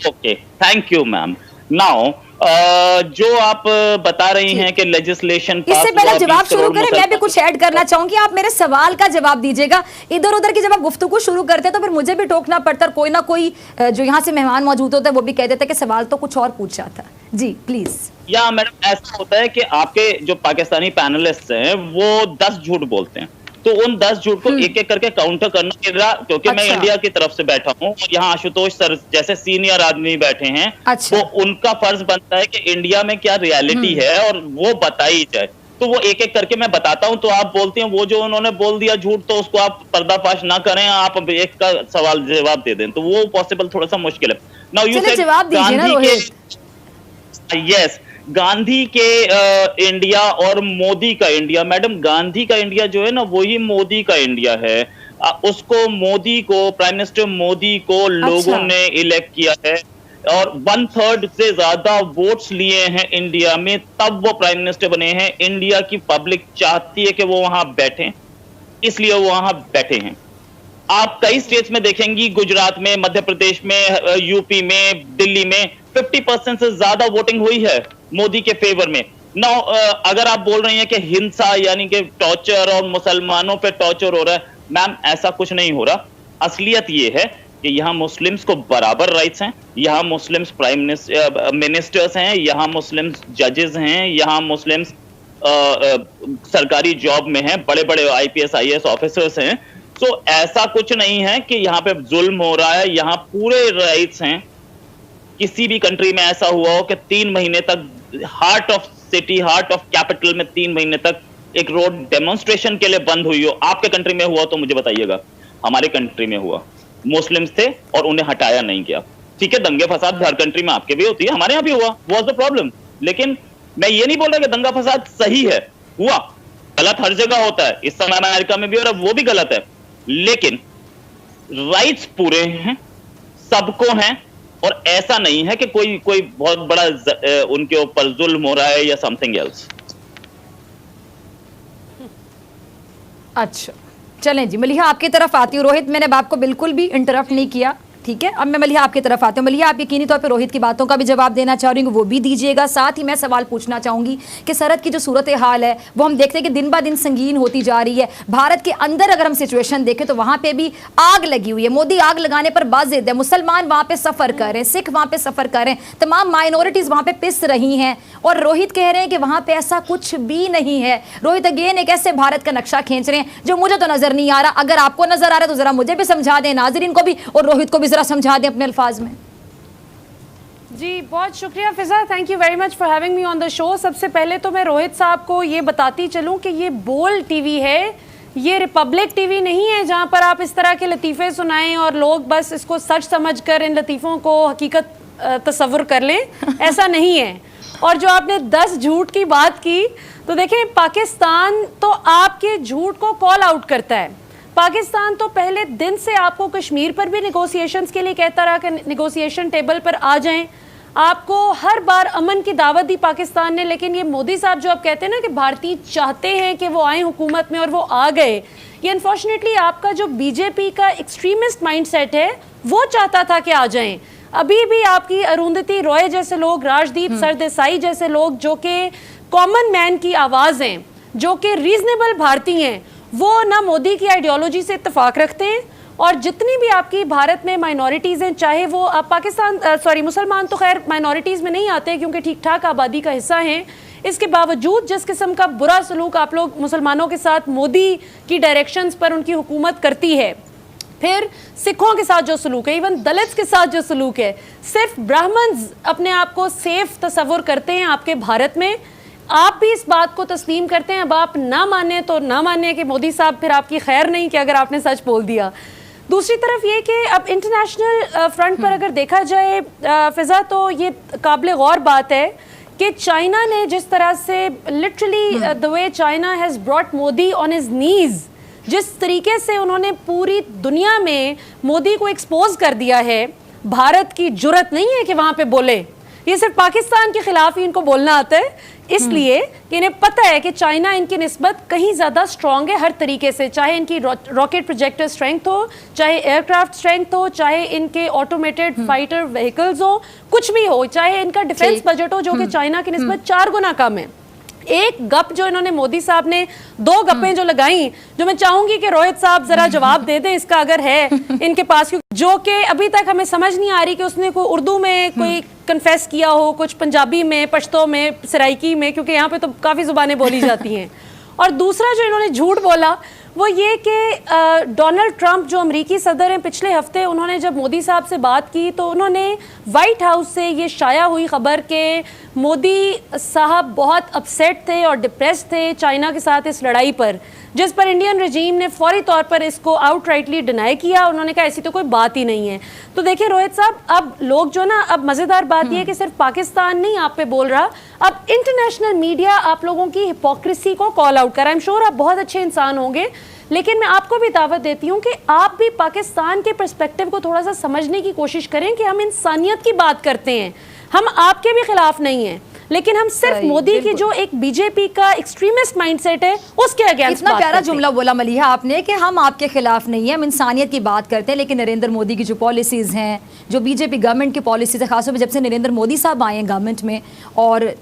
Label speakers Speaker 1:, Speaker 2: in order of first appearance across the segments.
Speaker 1: Okay, thank you ma'am. Now जो आप बता रही हैं कि लेजिस्लेशन पास
Speaker 2: इससे पहले
Speaker 1: हुआ
Speaker 2: जवाब
Speaker 1: 20
Speaker 2: शुरू
Speaker 1: करोड़
Speaker 2: करें, मैं भी कुछ ऐड करना चाहूंगी। आप मेरे सवाल का जवाब दीजिएगा। इधर उधर की जब आप गुफ्तगू शुरू करते तो फिर मुझे भी टोकना पड़ता, कोई ना कोई जो यहाँ से मेहमान मौजूद होता है वो भी कह देता कि सवाल तो कुछ और पूछा था। जी प्लीज।
Speaker 1: या मैडम ऐसा होता है कि आपके जो पाकिस्तानी पैनलिस्ट हैं वो 10 झूठ बोलते हैं, तो उन 10 झूठ को एक एक करके काउंटर करना मेरा, क्योंकि मैं
Speaker 2: अच्छा।
Speaker 1: इंडिया की तरफ से बैठा हूं और यहाँ आशुतोष सर जैसे सीनियर आदमी बैठे हैं,
Speaker 2: अच्छा।
Speaker 1: तो उनका फर्ज बनता है कि इंडिया में क्या रियलिटी है और वो बताई जाए। तो वो एक एक करके मैं बताता हूं, तो आप बोलते हैं वो जो उन्होंने बोल दिया झूठ तो उसको आप पर्दाफाश ना करें, आप एक का सवाल जवाब दे दें, तो वो पॉसिबल थोड़ा सा मुश्किल है। नाउ यू
Speaker 2: चलिए
Speaker 1: सेड
Speaker 2: जवाब दीजिए ना
Speaker 1: गांधी
Speaker 2: रोहित।
Speaker 1: के, यस, गांधी के इंडिया और मोदी का इंडिया। मैडम गांधी का इंडिया जो है ना वही मोदी का इंडिया है। उसको मोदी को, प्राइम मिनिस्टर मोदी को लोगों
Speaker 2: अच्छा।
Speaker 1: ने इलेक्ट किया है और 1/3 से ज्यादा वोट्स लिए हैं इंडिया में, तब वो प्राइम मिनिस्टर बने हैं। इंडिया की पब्लिक चाहती है कि वो वहां बैठे, इसलिए वो वहां बैठे हैं। आप कई स्टेट्स में देखेंगी, गुजरात में, मध्य प्रदेश में, यूपी में, दिल्ली में 50% से ज्यादा वोटिंग हुई है मोदी के फेवर में। नाउ अगर आप बोल रही हैं कि हिंसा यानी कि टॉर्चर और मुसलमानों पे टॉर्चर हो रहा है, मैम ऐसा कुछ नहीं हो रहा। असलियत ये है कि यहाँ मुस्लिम्स को बराबर राइट्स हैं, यहाँ मुस्लिम्स प्राइम मिनिस्टर्स हैं, यहाँ मुस्लिम्स जजेस हैं, यहाँ मुस्लिम्स सरकारी जॉब में हैं, बड़े बड़े आईपीएस आईएएस ऑफिसर्स हैं। तो ऐसा कुछ नहीं है कि यहाँ पे जुल्म हो रहा है, यहाँ पूरे राइट्स हैं। किसी भी कंट्री में ऐसा हुआ हो कि 3 महीने तक heart of city, heart of capital में 3 महीने तक एक रोड डेमोन्स्ट्रेशन के लिए बंद हुई हो? आपके कंट्री में हुआ तो मुझे बताइएगा। हमारे कंट्री में हुआ, मुस्लिम्स थे और उन्हें हटाया नहीं गया। ठीक है, दंगे फसाद हर कंट्री में आपके भी होती है, हमारे यहाँ भी हुआ, व्हाट्स द प्रॉब्लम? लेकिन मैं ये नहीं बोल रहा कि दंगा फसाद सही है, हुआ, गलत हर जगह होता है, इस समय अमेरिका में भी हो रहा है, वो भी गलत है, लेकिन राइट्स पूरे हैं, सबको हैं, और ऐसा नहीं है कि कोई कोई बहुत बड़ा उनके ऊपर जुल्म हो रहा है या समथिंग एल्स।
Speaker 2: अच्छा चलें जी, मलिहा आपकी तरफ आती हूँ। रोहित मैंने आपको बिल्कुल भी इंटरप्ट नहीं किया, ठीक है। अब मैं मलिहा आपकी तरफ आती हूँ। मलिहा आप यकीनी तौर पे रोहित की बातों का भी जवाब देना चाह रही हूँ, वो भी दीजिएगा। साथ ही मैं सवाल पूछना चाहूँगी कि सरहद की जो सूरत हाल है वो हम देखते हैं कि दिन ब दिन संगीन होती जा रही है। भारत के अंदर अगर हम सिचुएशन देखें तो वहाँ पे भी आग लगी हुई है। मोदी आग लगाने पर बाजिद है। मुसलमान वहाँ पे सफ़र कर रहे हैं, सिख वहाँ पे सफ़र कर रहे हैं, तमाम माइनॉरिटीज़ वहाँ पे पिस रही हैं, और रोहित कह रहे हैं कि वहाँ पे ऐसा कुछ भी नहीं है। रोहित अगेन एक ऐसे भारत का नक्शा खींच रहे हैं जो मुझे तो नज़र नहीं आ रहा। अगर आपको नज़र आ रहा है तो ज़रा मुझे भी समझा दें, नाजरीन को भी, और रोहित को भी ज़रा समझा दें अपने अल्फाज में।
Speaker 3: जी बहुत शुक्रिया Fiza, thank you very much for having me on the show. सबसे पहले तो मैं रोहित साहब को ये बताती चलूं कि ये बोल्ड टीवी है, ये रिपब्लिक टीवी नहीं है जहां पर आप इस तरह के लतीफ़े सुनाएं और लोग बस इसको सच समझकर इन लतीफ़ों को हकीकत तस्वुर कर लें, ऐसा नहीं है। और जो आपने 10 झूठ की बात की, तो देखें पाकिस्तान तो आपके झूठ को कॉल आउट करता है। पाकिस्तान तो पहले दिन से आपको कश्मीर पर भी निगोशिएशंस के लिए कहता रहा कि निगोशिएशन टेबल पर आ जाएं। आपको हर बार अमन की दावत दी पाकिस्तान ने, लेकिन ये मोदी साहब जो आप कहते हैं ना कि भारतीय चाहते हैं कि वो आए हुकूमत में और वो आ गए, ये अनफॉर्चुनेटली आपका जो बीजेपी का एक्सट्रीमिस्ट माइंडसेट है वो चाहता था कि आ जाएं। अभी भी आपकी अरुंधति रॉय जैसे लोग, राजदीप सरदेसाई जैसे लोग जो कि कॉमन मैन की आवाज़ हैं, जो कि रीजनेबल भारतीय हैं, वो ना मोदी की आइडियोलॉजी से इत्तेफाक रखते हैं। और जितनी भी आपकी भारत में माइनॉरिटीज़ हैं, चाहे वो पाकिस्तान मुसलमान तो खैर माइनॉरिटीज़ में नहीं आते क्योंकि ठीक ठाक आबादी का हिस्सा हैं, इसके बावजूद जिस किस्म का बुरा सलूक आप लोग मुसलमानों के साथ मोदी की डायरेक्शंस पर उनकी हुकूमत करती है, फिर सिखों के साथ जो सलूक है, इवन दलित्स के साथ जो सलूक है, सिर्फ ब्राह्मण्स अपने आप को सेफ तस्वुर करते हैं आपके भारत में। आप भी इस बात को तस्लीम करते हैं। अब आप ना माने तो ना माने कि मोदी साहब फिर आपकी खैर नहीं कि अगर आपने सच बोल दिया। दूसरी तरफ ये कि अब इंटरनेशनल फ्रंट पर अगर देखा जाए फिजा, तो ये काबिल गौर बात है कि चाइना ने जिस तरह से literally the way China has brought Modi on his knees, जिस तरीके से उन्होंने पूरी दुनिया में मोदी को एक्सपोज कर दिया है, भारत की जुर्रत नहीं है कि वहाँ पे बोले। ये सिर्फ पाकिस्तान के खिलाफ ही इनको बोलना आता है, इसलिए कि इन्हें पता है कि चाइना इनकी निस्बत कहीं ज़्यादा स्ट्रॉन्ग है हर तरीके से, चाहे इनकी रॉकेट प्रोजेक्टर स्ट्रेंथ हो, चाहे एयरक्राफ्ट स्ट्रेंथ हो, चाहे इनके ऑटोमेटेड फाइटर व्हीकल्स हो, कुछ भी हो, चाहे इनका डिफेंस बजट हो जो कि चाइना की निस्बत 4 गुना कम है। एक गप जो इन्होंने मोदी साहब ने 2 गप्पें जो लगाई, जो मैं चाहूंगी कि रोहित साहब जरा जवाब दे दें इसका अगर है इनके पास, जो कि अभी तक हमें समझ नहीं आ रही कि उसने कोई उर्दू में कोई कन्फेस किया हो, कुछ पंजाबी में, पश्तो में, सराइकी में, क्योंकि यहाँ पे तो काफ़ी ज़ुबानें बोली जाती हैं। और दूसरा जो इन्होंने झूठ बोला वो ये कि डोनाल्ड ट्रंप जो अमरीकी सदर हैं, पिछले हफ्ते उन्होंने जब मोदी साहब से बात की तो उन्होंने वाइट हाउस से ये शाया हुई खबर के मोदी साहब बहुत अपसेट थे और डिप्रेस थे चाइना के साथ इस लड़ाई पर, जिस पर इंडियन रजीम ने फौरी तौर पर इसको आउटराइटली डिनाई किया। उन्होंने कहा ऐसी तो कोई बात ही नहीं है। तो देखिए रोहित साहब, अब लोग जो ना, अब मज़ेदार बात यह है कि सिर्फ पाकिस्तान नहीं आप पे बोल रहा, अब इंटरनेशनल मीडिया आप लोगों की हिपोक्रेसी को कॉल आउट कर रहा है। आई एम श्योर आप बहुत अच्छे इंसान होंगे, लेकिन मैं आपको भी दावत देती हूँ कि आप भी पाकिस्तान के पर्सपेक्टिव को थोड़ा सा समझने की कोशिश करें कि हम इंसानियत की बात करते हैं, हम आपके भी खिलाफ नहीं हैं, लेकिन हम सिर्फ मोदी की जो एक बीजेपी का एक्सट्रीमिस्ट माइंडसेट है उसके अगेंस्ट।
Speaker 2: इतना प्यारा जुमला बोला मलिहा आपने कि हम आपके खिलाफ नहीं है, हम इंसानियत की बात करते हैं। लेकिन नरेंद्र मोदी की जो पॉलिसीज़ हैं, जो बीजेपी गवर्नमेंट की पॉलिसीज़ है, खासतौर पर जब से नरेंद्र मोदी साहब आए हैं गवर्नमेंट में, और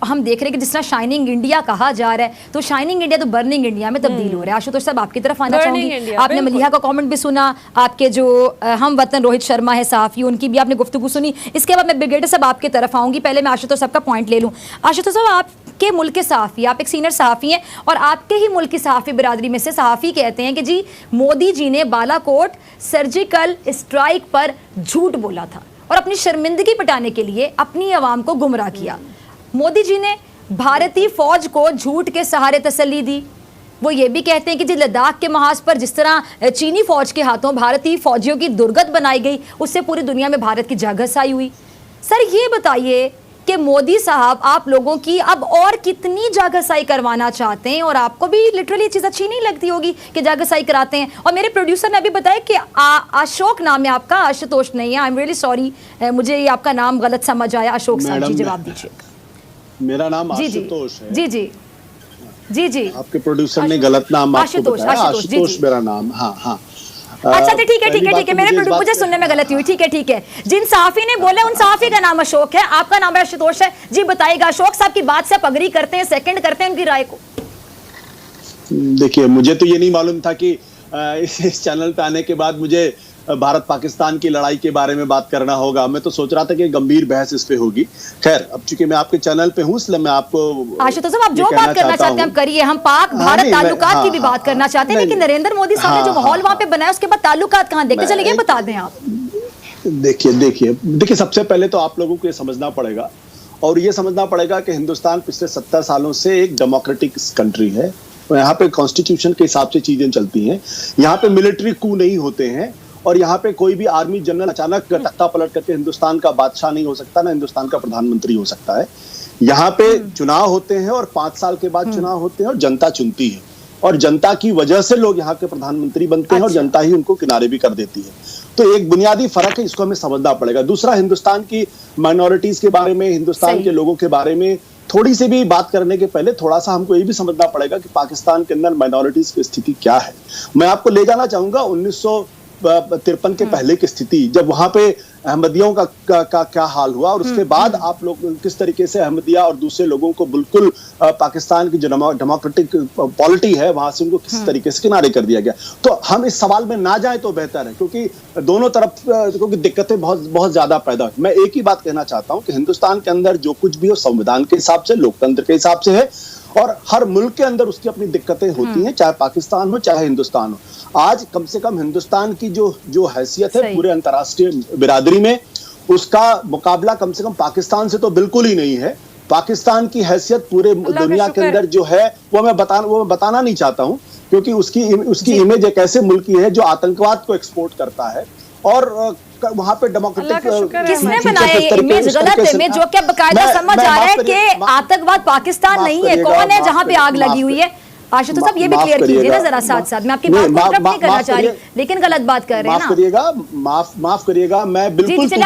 Speaker 2: हम देख रहे हैं कि जिस तरह शाइनिंग इंडिया कहा जा रहा है, तो शाइनिंग इंडिया तो बर्निंग इंडिया में तब्दील हो रहा है। आशुतोष साहब आपकी तरफ आना चाहूंगी, आपने मलिहा का कमेंट भी सुना, आपके जो हम वतन रोहित शर्मा है सहाफ़ी, उनकी भी आपने गुफ्तगू सुनी। इसके बाद मैं ब्रिगेडियर साहब आपकी तरफ आऊँगी, पहले मैं आशुतोष साहब का पॉइंट ले लूँ। आशुतोष साहब, आपके मुल्क के सहाफ़ी, आप एक सीनियर सहाफ़ी हैं और आपके ही मुल्क की सहाफ़ी बिरादरी में से सहाफ़ी कहते हैं कि जी मोदी जी ने बालाकोट सर्जिकल स्ट्राइक पर झूठ बोला था और अपनी शर्मिंदगी मिटाने के लिए अपनी आवाम को गुमराह किया। मोदी जी ने भारतीय फौज को झूठ के सहारे तसल्ली दी। वो ये भी कहते हैं कि जिस लद्दाख के महाज पर जिस तरह चीनी फौज के हाथों भारतीय फौजियों की दुर्गत बनाई गई, उससे पूरी दुनिया में भारत की जागसाई हुई। सर ये बताइए कि मोदी साहब आप लोगों की अब और कितनी जागसाई करवाना चाहते हैं, और आपको भी लिटरली ये चीज़ अच्छी नहीं लगती होगी कि जागसाई कराते हैं। और मेरे प्रोड्यूसर ने अभी बताया कि अशोक नाम है आपका, आशुतोष नहीं है। आई एम रियली सॉरी, मुझे ये आपका नाम गलत समझ आया। अशोक साहब जी जवाब दीजिए।
Speaker 4: मेरा नाम आशुतोष है।
Speaker 2: जी जी जी जी,
Speaker 4: आपके प्रोड्यूसर ने गलत नाम आपको बताया। आशुतोष मेरा नाम। हाँ हाँ,
Speaker 2: अच्छा ठीक है ठीक है ठीक है, मेरे मुझे सुनने में गलती हुई। ठीक है ठीक है, जिन सहाफ़ी ने बोले उन सहाफ़ी का नाम अशोक है, आपका नाम आशुतोष है। जी बताइएगा, अशोक साहब की बात से आप अग्री करते हैं, सेकंड करते हैं उनकी राय को?
Speaker 4: देखिए, मुझे तो ये नहीं मालूम था कि इस चैनल पे आने के बाद मुझे भारत पाकिस्तान की लड़ाई के बारे में बात करना होगा। मैं तो सोच रहा था कि गंभीर बहस इस पे होगी। खैर, अब चूंकि मैं आपके चैनल पे हूँ इसलिए मैं आपको
Speaker 2: आशुतोष साहब, आप जो बात करना चाहते हैं हम करिए। हम पाक भारत ताल्लुकात की भी बात करना चाहते हैं, लेकिन नरेंद्र मोदी साहब ने जो माहौल वहां पे बनाया उसके बाद ताल्लुकात कहाँ देखते चले, बता दें आप।
Speaker 4: देखिए, सबसे पहले तो आप लोगों को ये समझना पड़ेगा, और ये समझना पड़ेगा कि हिंदुस्तान पिछले 70 सालों से एक डेमोक्रेटिक कंट्री है। यहाँ पे कॉन्स्टिट्यूशन के हिसाब से चीजें चलती हैं। यहाँ पे मिलिट्री कू नहीं होते हैं, और यहाँ पे कोई भी आर्मी जनरल अचानक तख्ता पलट करके हिंदुस्तान का बादशाह नहीं हो सकता, ना हिंदुस्तान का प्रधानमंत्री हो सकता है। यहाँ पे चुनाव होते हैं और 5 साल के बाद चुनाव होते हैं और जनता चुनती है, और जनता की वजह से लोग यहाँ के प्रधानमंत्री बनते हैं और जनता ही उनको किनारे भी कर देती है। तो एक बुनियादी फर्क है, इसको हमें समझना पड़ेगा। दूसरा, हिंदुस्तान की माइनॉरिटीज के बारे में, हिंदुस्तान के लोगों के बारे में थोड़ी सी भी बात करने के पहले थोड़ा सा हमको ये भी समझना पड़ेगा कि पाकिस्तान के अंदर माइनॉरिटीज की स्थिति क्या है। मैं आपको ले जाना चाहूंगा 1953 के पहले की स्थिति, जब वहां पे अहमदियों का क्या हाल हुआ, और उसके बाद आप लोग किस तरीके से अहमदिया और दूसरे लोगों को बिल्कुल पाकिस्तान की जो डेमोक्रेटिक पॉलिटी है वहां से उनको किस तरीके से किनारे कर दिया गया। तो हम इस सवाल में ना जाएं तो बेहतर है, क्योंकि दोनों तरफ क्योंकि दिक्कतें बहुत ज्यादा पैदा हुई। मैं एक ही बात कहना चाहता हूं कि हिंदुस्तान के अंदर जो कुछ भी हो संविधान के हिसाब से, लोकतंत्र के हिसाब से है, और हर मुल्क के अंदर उसकी अपनी दिक्कतें होती हैं, चाहे पाकिस्तान हो चाहे हिंदुस्तान हो। आज कम से कम हिंदुस्तान की जो हैसियत है पूरे अंतर्राष्ट्रीय बिरादरी में, उसका मुकाबला कम से कम पाकिस्तान से तो बिल्कुल ही नहीं है। पाकिस्तान की हैसियत पूरे दुनिया के अंदर जो है वो मैं बताना नहीं चाहता हूं, क्योंकि उसकी इमेज एक ऐसे मुल्क की है जो आतंकवाद को एक्सपोर्ट करता है, और वहां पे डेमोक्रेटिक
Speaker 2: किसने बनाया ये इमेज? गलत इमेज जो क्या बकायदा समझ आ रहा है कि आतंकवाद पाकिस्तान नहीं है। कौन है जहां पे आग लगी हुई है? आशुतोष साहब ये भी क्लियर कीजिए ना जरा साथ साथ, मैं आपकी बात को इंटरप्ट नहीं करना चाह रही, लेकिन गलत बात कर रहे हैं ना।
Speaker 4: माफ करिएगा, मैं बिल्कुल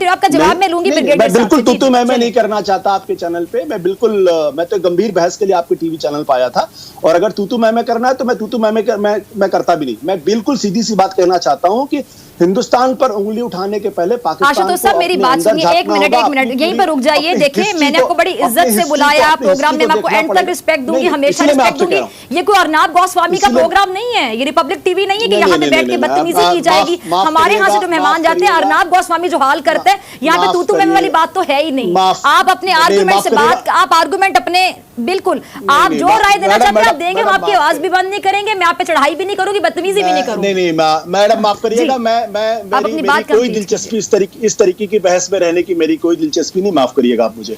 Speaker 2: आपका जवाब मैं लूंगी,
Speaker 4: मैं बिल्कुल तू मैं नहीं करना चाहता आपके चैनल पे। मैं तो गंभीर बहस के लिए आपके टीवी चैनल पे आया था, और अगर तू मैं करना है तो मैं करता भी नहीं। मैं बिल्कुल सीधी सी बात कहना चाहता हूँ कि हिंदुस्तान पर उंगली उठाने के पहले पाकिस्तान
Speaker 2: आशुतोष साहब मेरी बात सुनिए, एक मिनट यहीं पर रुक जाइए। देखिए मैंने आपको बड़ी इज्जत से बुलाया प्रोग्राम में, मैं आपको एंड तक रिस्पेक्ट दूंगी, हमेशा रिस्पेक्ट दूंगी। ये कोई अर्नाब गोस्वामी का प्रोग्राम नहीं है, ये रिपब्लिक टीवी नहीं है कि यहाँ पे बैठ के बदतमीजी की जाएगी। हमारे यहाँ से जो मेहमान जाते हैं, अर्नाब गोस्वामी जो हाल करते हैं, यहाँ पे तू मैं वाली बात तो है ही नहीं। आप अपने आर्गुमेंट से बात, आप आर्गुमेंट अपने बिल्कुल आप जो राय देना चाहते हैं आप देंगे, हम आपकी आवाज भी बंद नहीं करेंगे, मैं आप पे चढ़ाई भी नहीं करूंगी, बदतमीजी भी नहीं करूंगी।
Speaker 4: नहीं मैडम माफ करिएगा, मेरी कोई दिलचस्पी इस तरीके की बहस में रहने की मेरी कोई दिलचस्पी नहीं, माफ करिएगा आप मुझे।